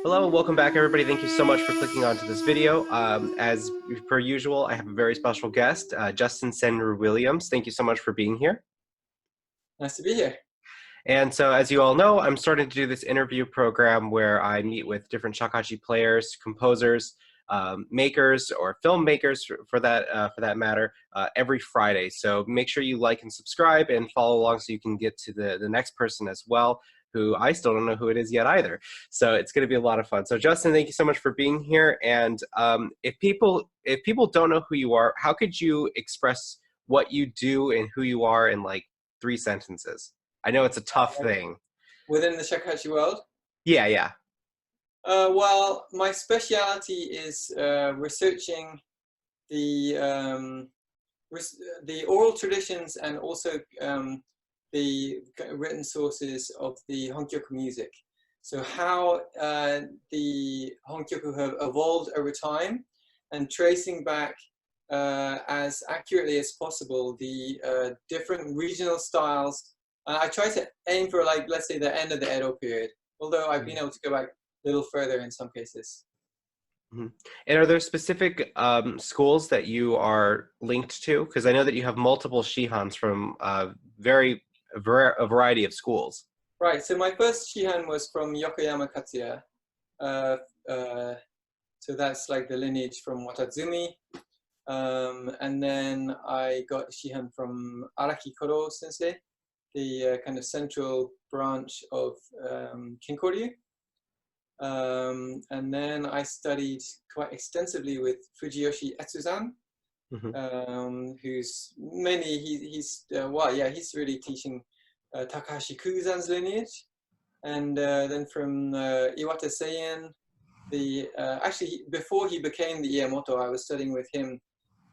Hello and welcome back, everybody. Thank you so much for clicking onto this video. As per usual, I have a very special guest, Justin Senryu Williams. Thank you so much for being here. Nice to be here. And so, as you all know, I'm starting to do this interview program where I meet with different Shakuhachi players, composers, makers, or filmmakers for that matter, every Friday. So make sure you like and subscribe and follow along so you can get to the next person as well, who I still don't know who it is yet either. So it's going to be a lot of fun. So Justin, thank you so much for being here. And if people don't know who you are, how could you express what you do and who you are in like 3 sentences? I know it's a tough thing. Within the Shakuhachi world? Yeah. Well, my specialty is researching the oral traditions and also the written sources of the Honkyoku music. So how the Honkyoku have evolved over time, and tracing back as accurately as possible the different regional styles. I try to aim for, like, let's say, the end of the Edo period, although I've been able to go back a little further in some cases. Mm-hmm. And are there specific schools that you are linked to? Because I know that you have multiple Shihans from a variety of schools. Right, so my first Shihan was from Yokoyama Katsuya. So that's like the lineage from Watazumi. And then I got Shihan from Araki Koro sensei, the kind of central branch of Kinkoryu. And then I studied quite extensively with Fujiyoshi Etsuzan, who's mainly, he's really teaching Takahashi Kuzan's lineage. And then from Iwata Seien, actually before he became the Iemoto, I was studying with him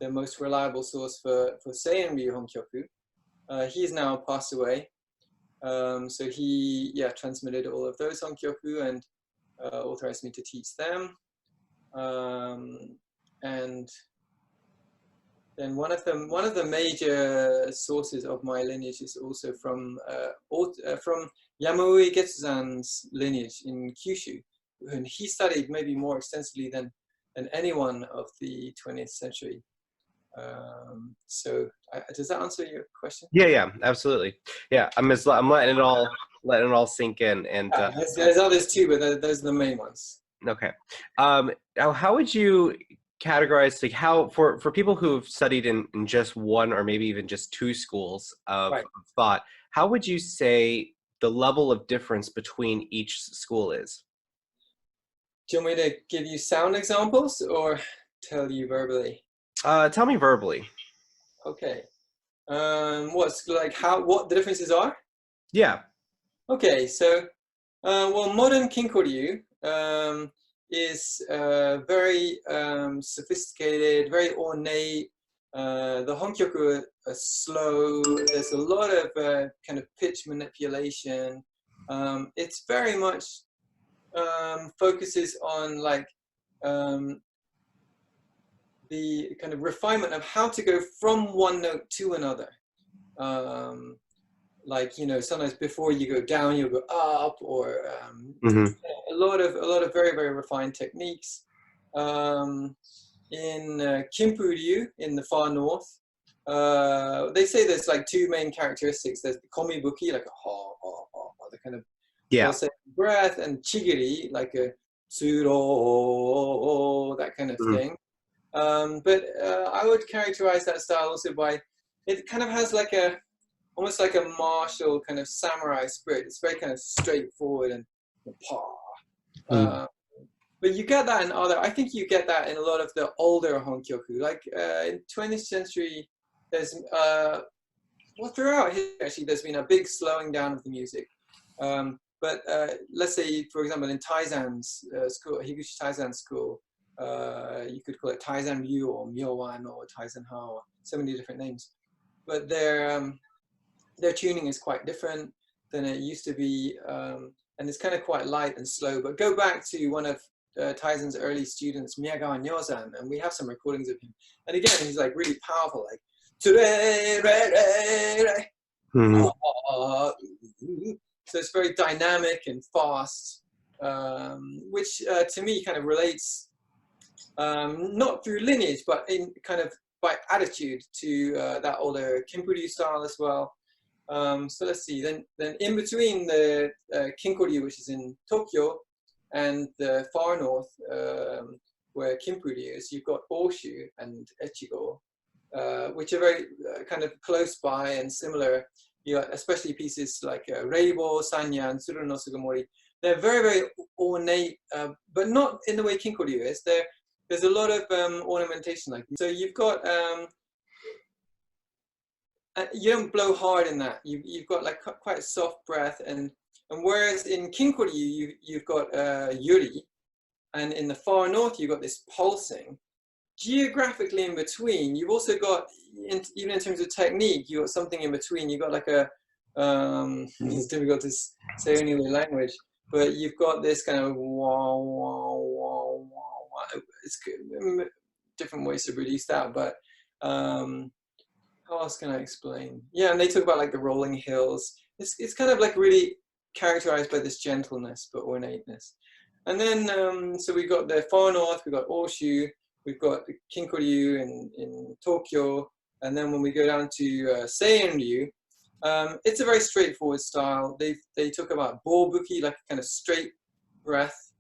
the most reliable source for Senryu Honkyoku. He's now passed away. So he transmitted all of those Honkyoku and authorized me to teach them. And then one of the major sources of my lineage is also from Yamaui Getsuzan's lineage in Kyushu, and he studied maybe more extensively than anyone of the 20th century. So does that answer your question? Yeah, absolutely. Yeah, I'm letting it all sink in. And there's others too, but those are the main ones. Okay. How would you categorize, like, how for people who've studied in just one or maybe even just 2 schools of thought, how would you say the level of difference between each school is? Do you want me to give you sound examples or tell you verbally? Tell me verbally. Okay. What the differences are? Yeah. Okay, so well, modern Kinkoryu is very sophisticated, very ornate. The Honkyoku are slow. There's a lot of kind of pitch manipulation. It's very much focuses on like the kind of refinement of how to go from one note to another. Like, you know, sometimes before you go down, you go up, or a lot of very, very refined techniques. In Kinpuryu in the far north, they say there's like 2 main characteristics. There's the komibuki, like a ha, the kind of pulsating breath, and chigiri, like a tsuro, that kind of thing. But I would characterize that style also by, it kind of has like almost like a martial kind of samurai spirit. It's very kind of straightforward and but you get that in I think you get that in a lot of the older Honkyoku. Like in 20th century, there's throughout history actually there's been a big slowing down of the music. But let's say, for example, in Taizan's school, Higuchi Taizan's school, you could call it Taizan Ryu or Myowan or Taizan Ha, or so many different names. But their tuning is quite different than it used to be, and it's kind of quite light and slow. But go back to one of Taizan's early students, Miyagawa Nyozan, and we have some recordings of him. And again, he's like really powerful, like so it's very dynamic and fast. which to me kind of relates not through lineage, but in kind of by attitude to that older Kinpuryu style as well. So let's see. Then in between the Kinkoryu, which is in Tokyo, and the far north, where Kinpuryu is, you've got Oshu and Echigo, which are very kind of close by and similar. You got especially pieces like Reibo, Sanya, and Tsuru no Sugimori. They're very, very ornate, but not in the way Kinkoryu is. There's a lot of ornamentation. Like, so you've got you don't blow hard in that. You've got like quite a soft breath, and whereas in Kinkoryu you've got Yuri, and in the far north you've got this pulsing. Geographically in between, you've also got, even in terms of technique, you've got something in between. You've got like a it's difficult to say any other language, but you've got this kind of wah wah wah wah wah. It's different ways to produce that, but how else can I explain? Yeah, and they talk about like the rolling hills. It's kind of like really characterized by this gentleness but ornateness. And then so we've got the far north, we've got Oshu, we've got Kinkoryu in Tokyo, and then when we go down to Senryu, it's a very straightforward style. They talk about bobuki, like a kind of straight breath.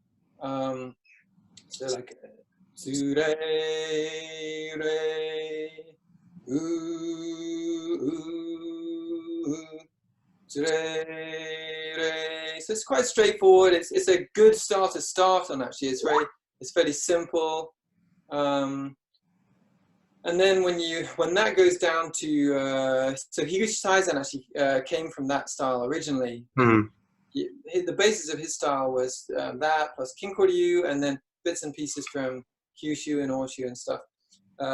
So like tsure re so it's quite straightforward. It's a good style to start on. Actually, it's fairly simple. And then when that goes down to so Higuchi Taizen actually came from that style originally. Mm-hmm. The basis of his style was that plus Kinkoryu, and then bits and pieces from Kyushu and Oshu and stuff.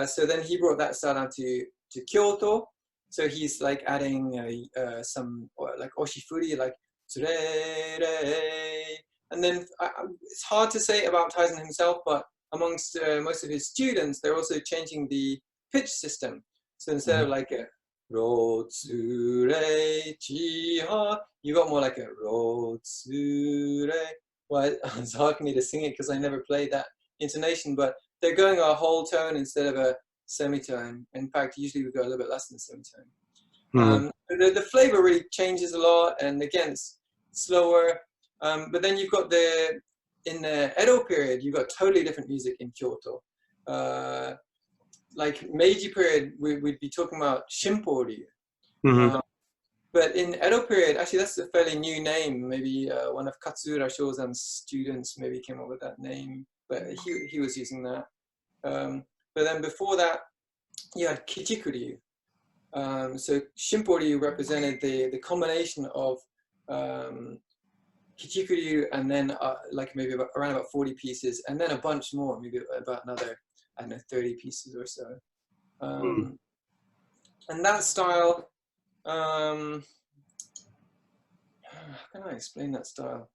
So then he brought that style down to Kyoto. So he's like adding some like oshifuri, like tsurere. And then it's hard to say about Taizen himself, but amongst most of his students, they're also changing the pitch system. So instead of like a ro tsure chiha, you got more like a ro tsure. Well, it's hard for me to sing it because I never played that intonation, but they're going a whole tone instead of a semitone. In fact, usually we go a little bit less than semitone. Mm-hmm. The flavor really changes a lot, and again, it's slower. But then you've got in the Edo period, you've got totally different music in Kyoto. Like Meiji period, we'd be talking about Shimporyu. Mm-hmm. But in Edo period, actually that's a fairly new name. Maybe one of Katsura Shozan's students maybe came up with that name, but he was using that. But then before that, you had Kichikuryu. So Shimporyu represented the combination of Kichikuryu and then like maybe around about 40 pieces, and then a bunch more, maybe about another, I don't know, 30 pieces or so. And that style, how can I explain that style?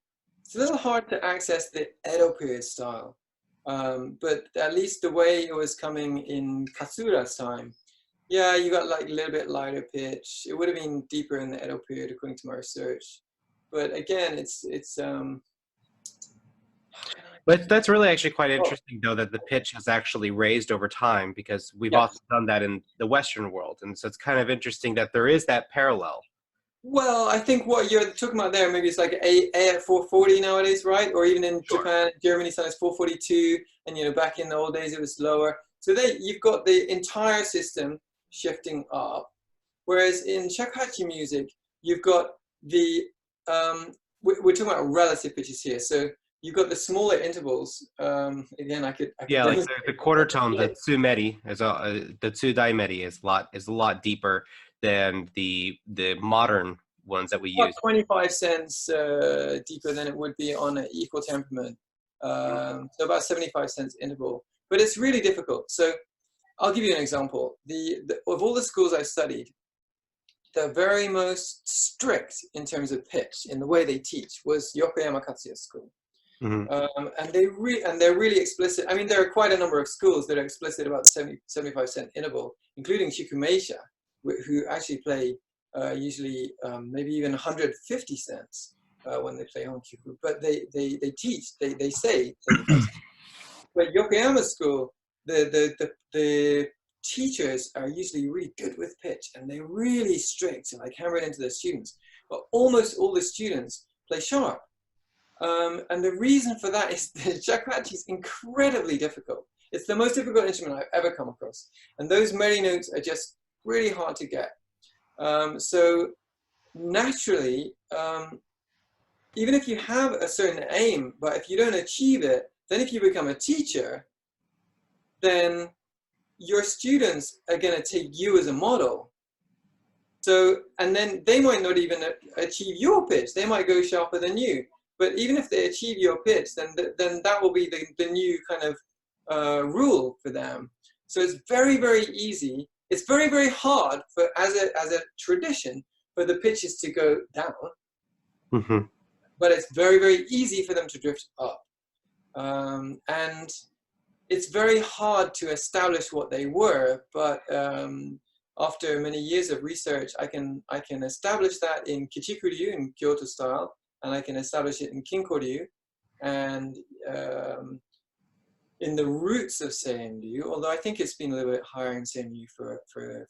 It's a little hard to access the Edo period style, but at least the way it was coming in Katsura's time, yeah, you got like a little bit lighter pitch. It would have been deeper in the Edo period according to my research. But again, it's But that's really actually quite interesting, though, that the pitch has actually raised over time, because we've also done that in the Western world. And so it's kind of interesting that there is that parallel. Well, I think what you're talking about there, maybe it's like A at 440 nowadays, right? Or even in Japan, Germany, sometimes 442, and you know, back in the old days it was lower. So you've got the entire system shifting up, whereas in Shakuhachi music, you've got the we're talking about relative pitches here. So you've got the smaller intervals. Again, I could yeah, like the quarter tone, the tsumeri is the tsudaimeri is a lot deeper than the modern ones that we use. 25 cents deeper than it would be on an equal temperament. So about 75 cents interval. But it's really difficult. So I'll give you an example. Of all the schools I've studied, the very most strict in terms of pitch in the way they teach was Yokoyama Katsuya School. And they're really explicit. I mean, there are quite a number of schools that are explicit about the 75 cent interval, including Shikumeisha, who actually play usually maybe even 150 cents. when they play Honkyoku, but they teach, they say 35 cents. But Yokoyama school, the teachers are usually really good with pitch, and they're really strict and like hammer it into the students. But almost all the students play sharp. And the reason for that is that shakuhachi is incredibly difficult. It's the most difficult instrument I've ever come across. And those meri notes are just really hard to get. So naturally, even if you have a certain aim, but if you don't achieve it, then if you become a teacher, then your students are going to take you as a model. So, and then they might not even achieve your pitch. They might go sharper than you. But even if they achieve your pitch, then that will be the new kind of rule for them. So it's very, very easy. It's very, very hard for as a tradition for the pitches to go down. Mm-hmm. But it's very, very easy for them to drift up. And it's very hard to establish what they were, but after many years of research, I can establish that in Kichikuryu, in Kyoto style, and I can establish it in Kinkoryu, and in the roots of Senryu, although I think it's been a little bit higher in Senryu for a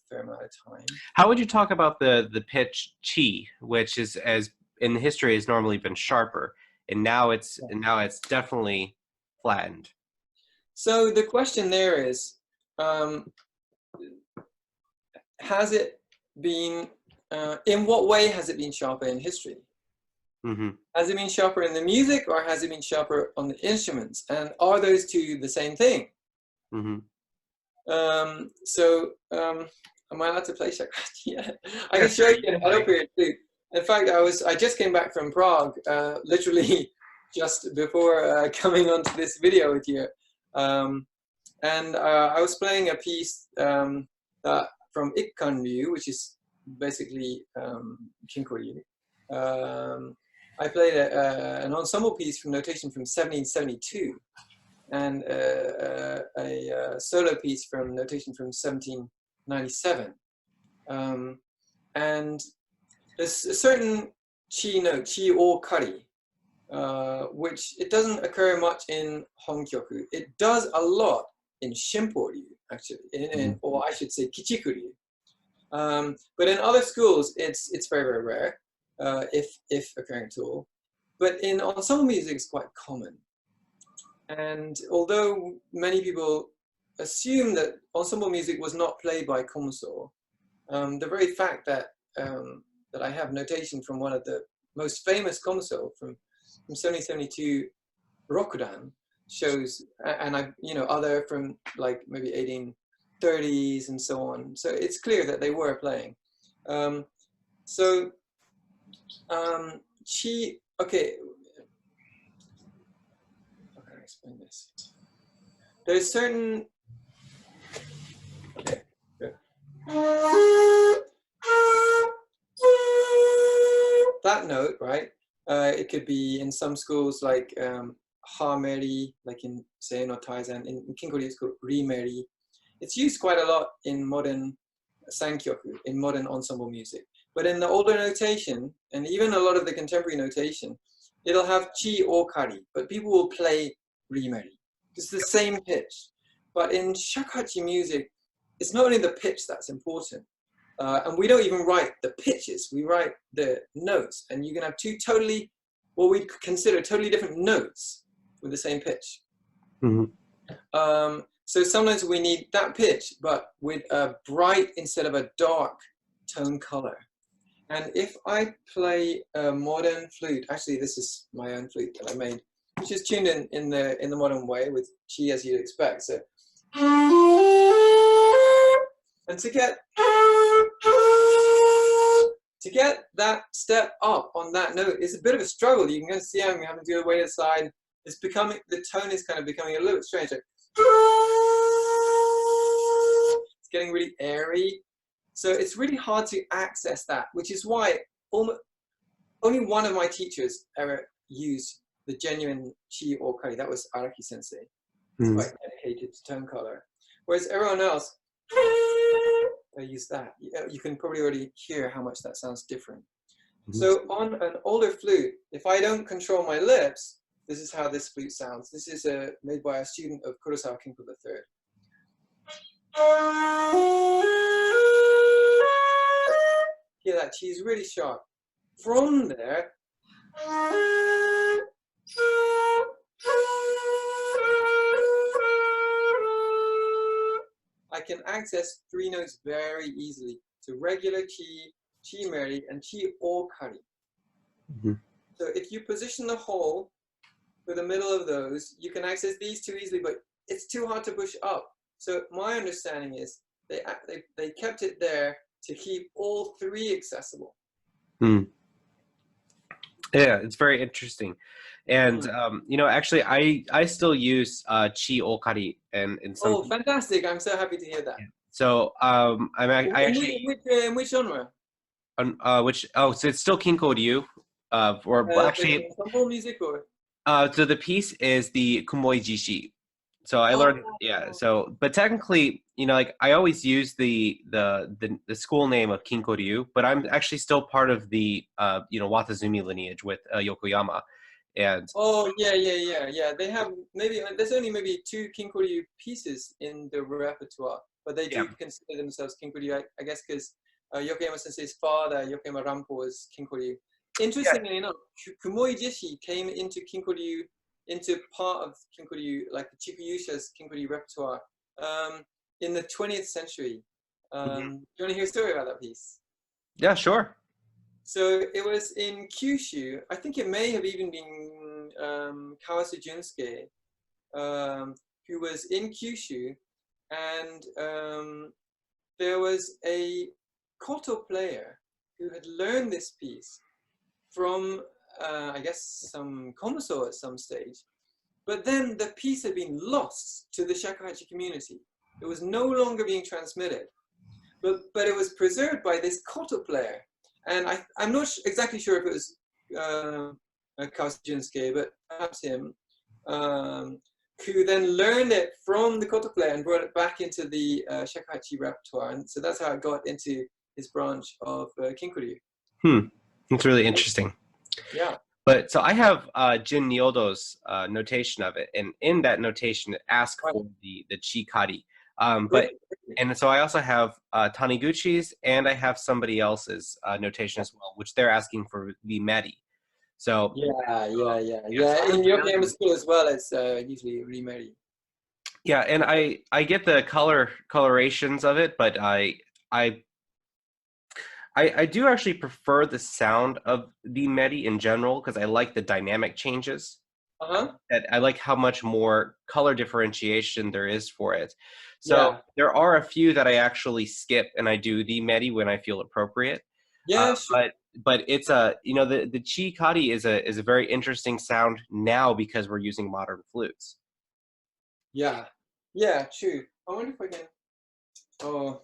fair amount of time. How would you talk about the pitch chi, which is, as in history, has normally been sharper, and now it's definitely flattened? So the question there is, has it been, in what way has it been sharper in history? Mm-hmm. Has it been sharper in the music, or has it been sharper on the instruments? And are those two the same thing? Mm-hmm. Am I allowed to play Shakuhachi yet? I can show you an audio period too. In fact, I just came back from Prague, literally just before coming onto this video with you. And I was playing a piece from Ikkanryu, which is basically Kinkoryu. I played an ensemble piece from notation from 1772, and a solo piece from notation from 1797. And there's a certain chi note, chi o kari, which it doesn't occur much in Honkyoku. It does a lot in Shimporyu, actually, or I should say Kichikuryu. But in other schools, it's very, very rare, if occurring at all. But in ensemble music, it's quite common. And although many people assume that ensemble music was not played by komuso, the very fact that that I have notation from one of the most famous komuso from 1772 Rokudan shows, and other from like maybe 1830s and so on. So it's clear that they were playing. Okay. How can I explain this? There's certain. Okay. Good. That note, right? It could be in some schools like ha-meri, like in Seino Taizan. In Kinkoryu, it's called ri-meri. It's used quite a lot in modern sankyoku, in modern ensemble music. But in the older notation, and even a lot of the contemporary notation, it'll have chi or kari, but people will play ri-meri. It's the same pitch. But in shakuhachi music, it's not only the pitch that's important. And we don't even write the pitches, we write the notes. And you can have two totally, what we consider totally different notes with the same pitch. Mm-hmm. So sometimes we need that pitch, but with a bright instead of a dark tone color. And if I play a modern flute, actually this is my own flute that I made, which is tuned in the modern way with chi as you'd expect. So, and to get that step up on that note is a bit of a struggle. You can see I'm having to go way to the side. It's becoming, the tone is kind of becoming a little bit strange. Like, it's getting really airy. So it's really hard to access that, which is why only one of my teachers ever used the genuine chi or kari. That was Araki sensei. He's quite dedicated to tone color. Whereas everyone else, I use that. You can probably already hear how much that sounds different. So on an older flute, if I don't control my lips, this is how this flute sounds. This is made by a student of Kurosawa Kinko III. Hear that? She's really sharp. From there, I can access 3 notes very easily. So regular chi, chi meri, and chi okari. So if you position the hole for the middle of those, you can access these 2 easily, but it's too hard to push up. So my understanding is they kept it there to keep all 3 accessible. Yeah, it's very interesting. And you know, actually I still use chi okari in some. Oh, fantastic. I'm so happy to hear that. So I actually in which genre? so it's still Kinko Ryu, or actually ensemble music or so the piece is the Kumoi Jishi. So I learned, so, but technically, you know, like I always use the school name of Kinko Ryu, but I'm actually still part of the you know, Watazumi lineage with Yokoyama. And yeah. They have there's only maybe 2 Kinko Ryu pieces in the repertoire, but they do consider themselves Kinko Ryu, I guess, because Yokoyama Sensei's father, Yokoyama Rampo, was Kinko Ryu. Interestingly enough, Kumoi Jishi came into Kinko Ryu, into part of Kinko Ryu, like the Chikuyusha's Kinko Ryu repertoire, in the 20th century. Do you want to hear a story about that piece? Yeah, sure. So it was in Kyushu. I think it may have even been Kawasu Junsuke, who was in Kyushu, and there was a koto player who had learned this piece from, I guess, some komuso at some stage. But then the piece had been lost to the Shakuhachi community. It was no longer being transmitted. But it was preserved by this koto player. And I'm not exactly sure if it was Kawasu Junsuke, but perhaps him, who then learned it from the koto player and brought it back into the Shakuhachi repertoire. And so that's how it got into his branch of Kinko Ryu. It's really interesting. Yeah. But so I have Jin Nyodo's notation of it, and in that notation it asks for the Chiokatee. And so I also have Taniguchi's, and I have somebody else's notation as well, which they're asking for the Metis. So yeah. In Yokoyama school as well, it's usually remeri. Yeah, and I get the colorations of it, but I do actually prefer the sound of the Metis in general because I like the dynamic changes. That I like how much more color differentiation there is for it. So there are a few that I actually skip, and I do the Metis when I feel appropriate. Yeah, sure. But it's a, you know, the Chiokatee is a very interesting sound now because we're using modern flutes. Yeah, true. I wonder if I can. Oh,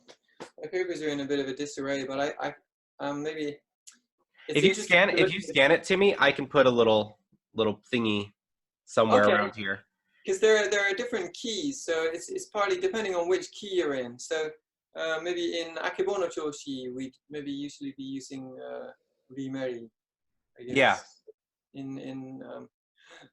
my papers are in a bit of a disarray, but I maybe. If you scan it to me, I can put a little thingy somewhere around here. Because there are different keys, so it's partly depending on which key you're in. So maybe in Akebono Choshi, we'd maybe usually be using remeri, I guess. Yeah. In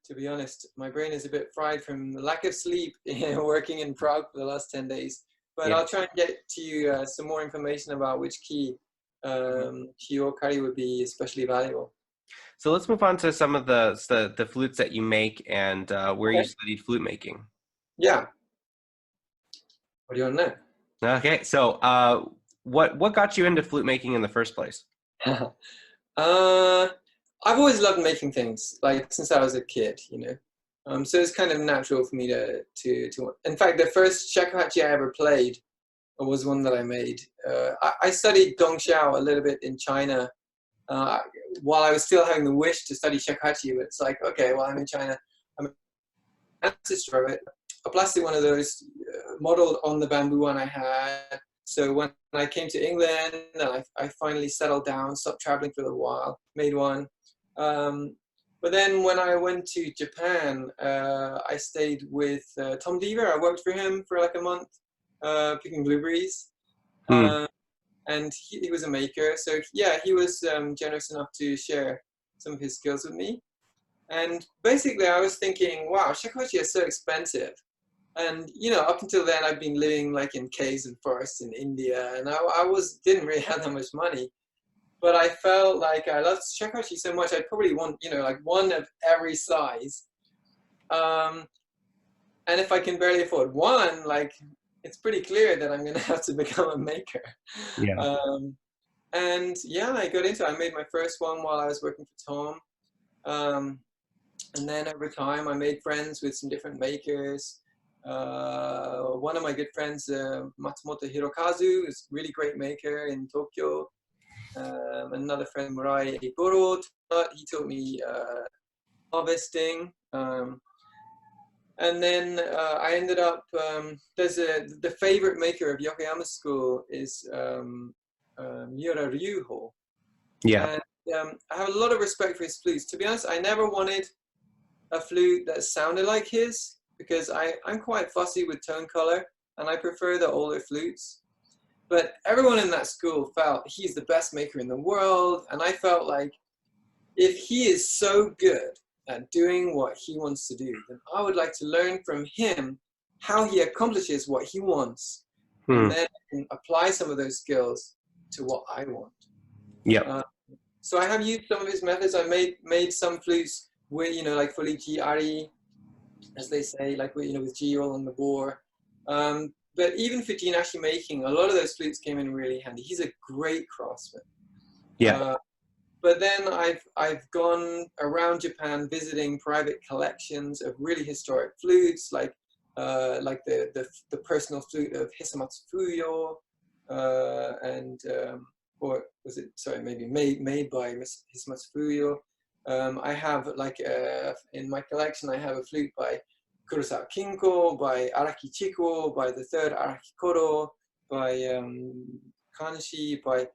to be honest, my brain is a bit fried from the lack of sleep working in Prague for the last 10 days. But I'll try and get to you some more information about which key Chiokatee would be especially valuable. So let's move on to some of the flutes that you make and where you studied flute making. Yeah. What do you want to know? Okay, so what got you into flute making in the first place? I've always loved making things, like since I was a kid, you know. So it's kind of natural for me to. In fact, the first shakuhachi I ever played was one that I made. I studied gongxiao a little bit in China while I was still having the wish to study shakuhachi. But it's like, okay, well, I'm in China. I'm an ancestor of it. A plastic one of those modeled on the bamboo one I had. So when I came to England, and I finally settled down, stopped traveling for a while, made one. But then when I went to Japan, I stayed with Tom Deaver. I worked for him for like a month, picking blueberries. and he was a maker. So yeah, he was generous enough to share some of his skills with me. And basically, I was thinking, wow, shakuhachi is so expensive. And up until then, I've been living like in caves and forests in India, and I didn't really have that much money. But I felt like I loved shakuhachi so much, I'd probably want like one of every size. Um, and if I can barely afford one, like it's pretty clear that I'm gonna have to become a maker. Yeah. And yeah, I got into it. I made my first one while I was working for Tom. And then over time, I made friends with some different makers. One of my good friends, Matsumoto Hirokazu, is a really great maker in Tokyo. Another friend, Murai Goro, he taught me harvesting. And then I ended up, the favorite maker of Yokoyama school is Miura Ryuho. Yeah. And I have a lot of respect for his flutes. To be honest, I never wanted a flute that sounded like his, because I'm quite fussy with tone color, and I prefer the older flutes. But everyone in that school felt he's the best maker in the world, and I felt like if he is so good at doing what he wants to do, then I would like to learn from him how he accomplishes what he wants, and then I can apply some of those skills to what I want. Yep. So I have used some of his methods. I made some flutes with, like fully G-ari, as they say, like with G-roll on the bore. But even for Jinashi making, a lot of those flutes came in really handy. He's a great craftsman. Yeah. But then I've gone around Japan visiting private collections of really historic flutes, like the personal flute of Hisamatsu Fuyo, or was it, sorry, maybe made by Hisamatsu Fuyo. I have in my collection, I have a flute by Kurosawa Kinko, by Araki Chiko, by the third Araki Koro, by Kanshi, by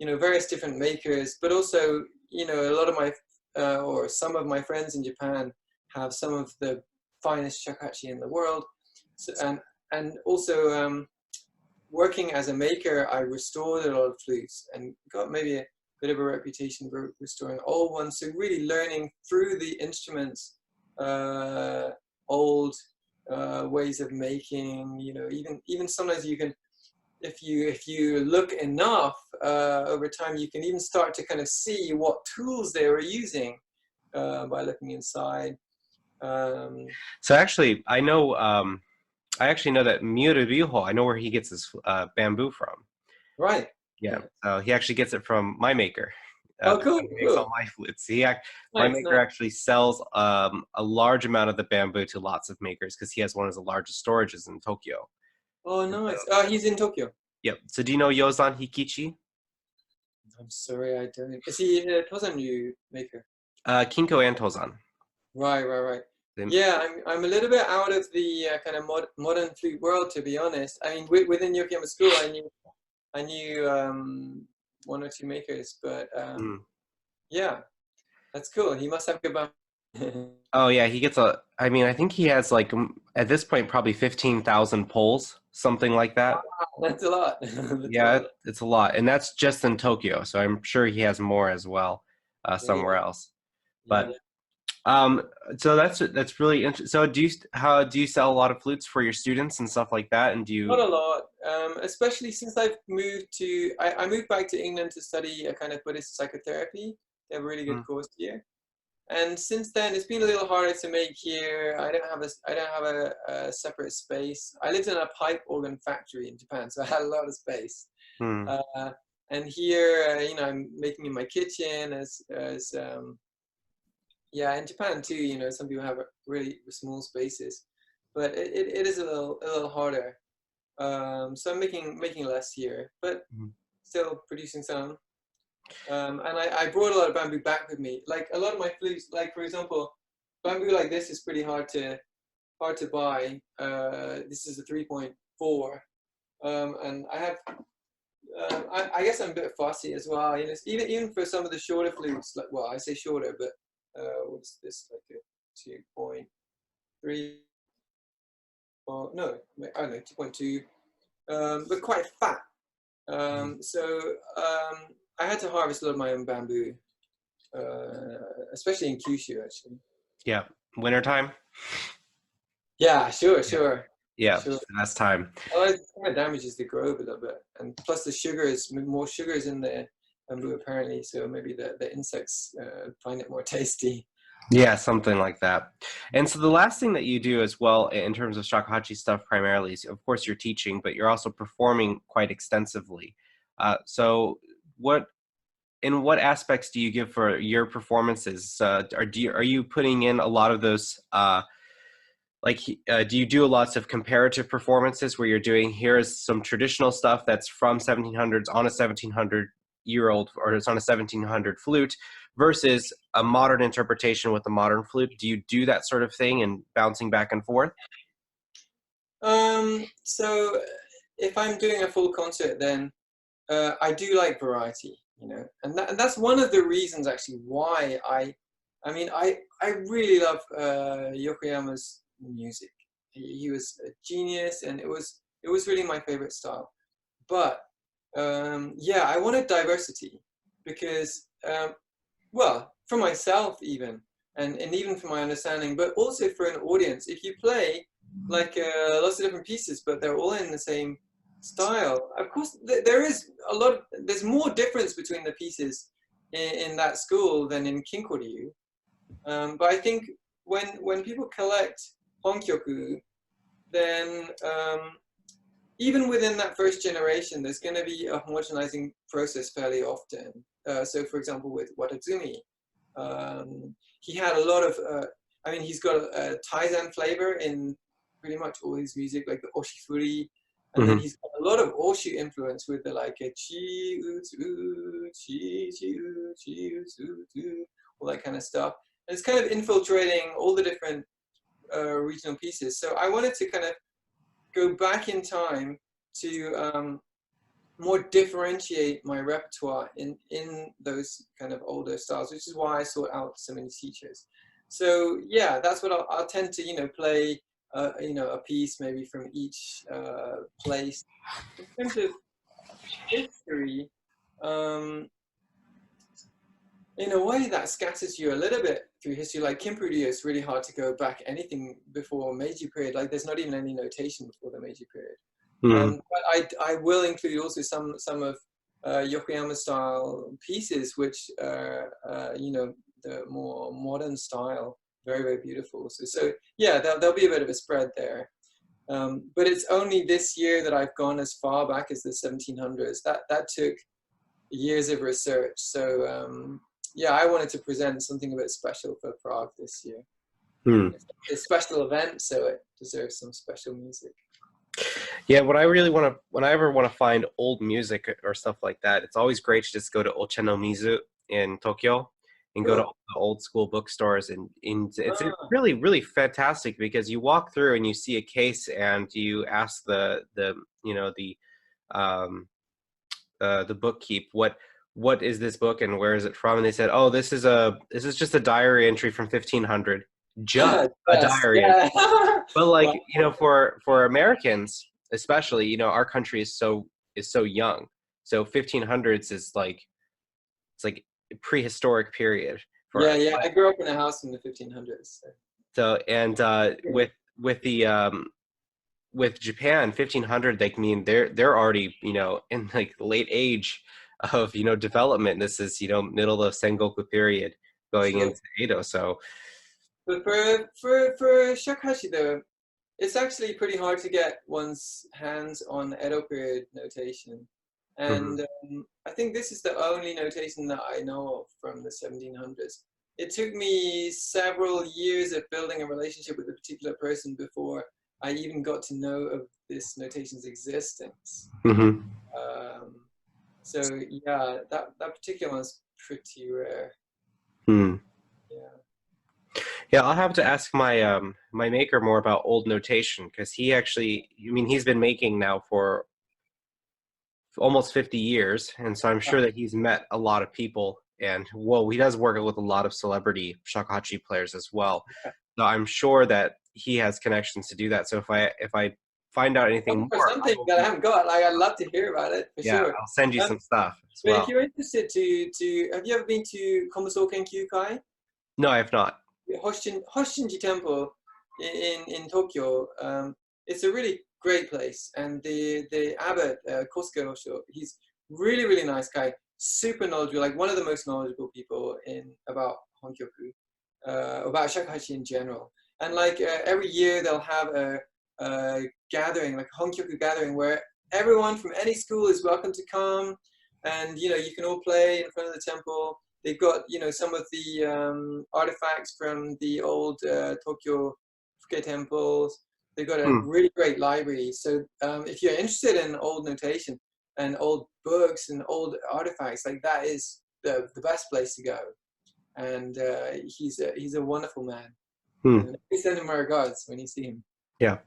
various different makers. But also, a lot of my or some of my friends in Japan have some of the finest shakuhachi in the world. So, and also working as a maker, I restored a lot of flutes and got maybe a bit of a reputation for restoring old ones. So really learning through the instruments, old ways of making. Even sometimes you can, if you look enough over time, you can even start to kind of see what tools they were using by looking inside. So actually, I know. I actually know that Miura Ryuho. I know where he gets his bamboo from. Right. Yeah. He actually gets it from my maker. Oh, cool. He makes all my flutes. My maker Nice. actually sells a large amount of the bamboo to lots of makers because he has one of the largest storages in Tokyo. Oh, nice. He's in Tokyo. Yep. So do you know Yozan Hikichi? I'm sorry, I don't. Is he a Tozanryu maker? Kinko and Tozan. Right. Yeah, I'm a little bit out of the kind of modern flute world, to be honest. I mean, within Yokoyama School, I knew one or two makers, but yeah, that's cool. He must have good bamboo. Oh yeah, he gets a. I mean, I think he has like at this point probably 15,000 poles, something like that. That's a lot. Yeah, it's a lot, and that's just in Tokyo. So I'm sure he has more as well, somewhere else. But so that's really interesting. So do you sell a lot of flutes for your students and stuff like that? And do you? Not a lot, especially since I've moved to. I moved back to England to study a kind of Buddhist psychotherapy. They have a really good course here. And since then, it's been a little harder to make here. I don't have a separate space. I lived in a pipe organ factory in Japan, so I had a lot of space. And here, I'm making in my kitchen in Japan too. Some people have really small spaces, but it is a little harder. So I'm making less here, but still producing some. And I brought a lot of bamboo back with me. Like a lot of my flutes, like for example, bamboo like this is pretty hard to buy. This is a 3.4, and I have. I guess I'm a bit fussy as well. Even for some of the shorter flutes, like I say shorter, but what's this, like a 2.3? Or no, I don't know, 2.2. But quite fat. I had to harvest a lot of my own bamboo, especially in Kyushu, actually. Yeah. Wintertime? Yeah, sure, Yeah. sure, Yeah. sure. It's the best time. Otherwise, it kind of damages the grove a little bit, and plus the more sugars in the bamboo apparently, so maybe the insects find it more tasty. Yeah, something like that. And so the last thing that you do as well in terms of shakuhachi stuff primarily is, of course, you're teaching, but you're also performing quite extensively. So what in what aspects do you give for your performances? Are you putting in a lot of those do you do lots of comparative performances where you're doing here's some traditional stuff that's from 1700s on a 1700-year-old or it's on a 1700 flute versus a modern interpretation with a modern flute? Do you do that sort of thing and bouncing back and forth? So if I'm doing a full concert, then I do like variety, and that's one of the reasons actually why I really love Yokoyama's music. He was a genius, and it was really my favorite style. But yeah, I wanted diversity because well, for myself even, and even for my understanding, but also for an audience. If you play like lots of different pieces, but they're all in the same style, of course, there's more difference between the pieces in that school than in Kinkoryu. But I think when people collect honkyoku, then even within that first generation, there's going to be a homogenizing process fairly often. So, for example, with Watazumi, he had a lot of, he's got a Taizan flavor in pretty much all his music, like the Oshifuri, and then he's got a lot of Oshu influence with the like chi utsu, chi utsu, all that kind of stuff. And it's kind of infiltrating all the different regional pieces. So I wanted to kind of go back in time to more differentiate my repertoire in those kind of older styles, which is why I sought out so many teachers. So yeah, that's what I'll tend to play a piece maybe from each place. In terms of history, in a way that scatters you a little bit through history. Like Kinpuryu, it's really hard to go back anything before Meiji period. Like there's not even any notation before the Meiji period. But I will include also some of Yokoyama style pieces, which the more modern style, very, very beautiful. So yeah, there'll be a bit of a spread there. But it's only this year that I've gone as far back as the 1700s. That took years of research. So yeah, I wanted to present something a bit special for Prague this year. It's a special event, so it deserves some special music. Yeah, what I really want to, when I ever want to find old music or stuff like that, it's always great to just go to Ocha no Mizu in Tokyo and go to the old school bookstores, and it's really, really fantastic because you walk through and you see a case and you ask the bookkeep what is this book and where is it from, and they said, oh, this is just a diary entry from 1500, just a diary entry. But like for Americans especially, our country is so young, so 1500s is like it's like a prehistoric period for us. Yeah, I grew up in a house in the 1500s. So and with Japan, 1500, they mean they're already in like late age of development. This is middle of Sengoku period going into Edo. So, but for Shakuhachi though, it's actually pretty hard to get one's hands on Edo period notation, and I think this is the only notation that I know of from the 1700s. It took me several years of building a relationship with a particular person before I even got to know of this notation's existence. So yeah, that particular one's pretty rare. Yeah, I'll have to ask my my maker more about old notation, because he's been making now for almost 50 years, and so I'm sure that he's met a lot of people, and he does work with a lot of celebrity shakuhachi players as well. So I'm sure that he has connections to do that. So if I find out anything For more, I something will that I haven't got, like I'd love to hear about it for yeah, sure. I'll send you some stuff as But if well. you're interested have you ever been to Komusoken Kyukai? No, I have not. Hosshinji Temple in Tokyo. It's a really great place, and the abbot Kosuke Osho, he's really nice guy, super knowledgeable, like one of the most knowledgeable people in about Honkyoku, about shakuhachi in general. And like every year they'll have a gathering, like Honkyoku gathering, where everyone from any school is welcome to come, and you can all play in front of the temple. They've got some of the artifacts from the old Tokyo Fuke temples. They've got a Hmm. really great library. So if you're interested in old notation and old books and old artifacts, like that is the best place to go. And he's a wonderful man. Hmm. And please send him my regards when you see him. Yeah.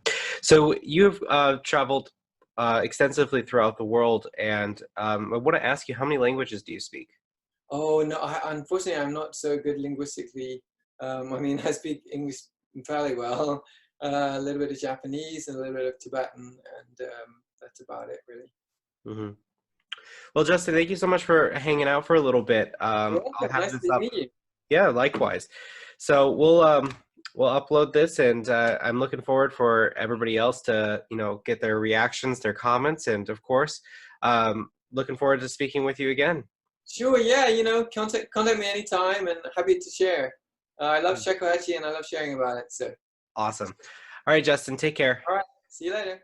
So you've traveled extensively throughout the world, and I want to ask you, how many languages do you speak? Oh no, unfortunately, I'm not so good linguistically. I mean, I speak English fairly well, a little bit of Japanese and a little bit of Tibetan, and that's about it, really. Hmm. Well, Justin, thank you so much for hanging out for a little bit. You're I'll welcome. have Nice this to up. meet you. Yeah, likewise. So we'll upload this, and I'm looking forward for everybody else to get their reactions, their comments, and of course, looking forward to speaking with you again. Sure, yeah, contact me anytime, and happy to share. I love Shakuhachi, and I love sharing about it. So, Awesome. All right, Justin, take care. all right, see you later.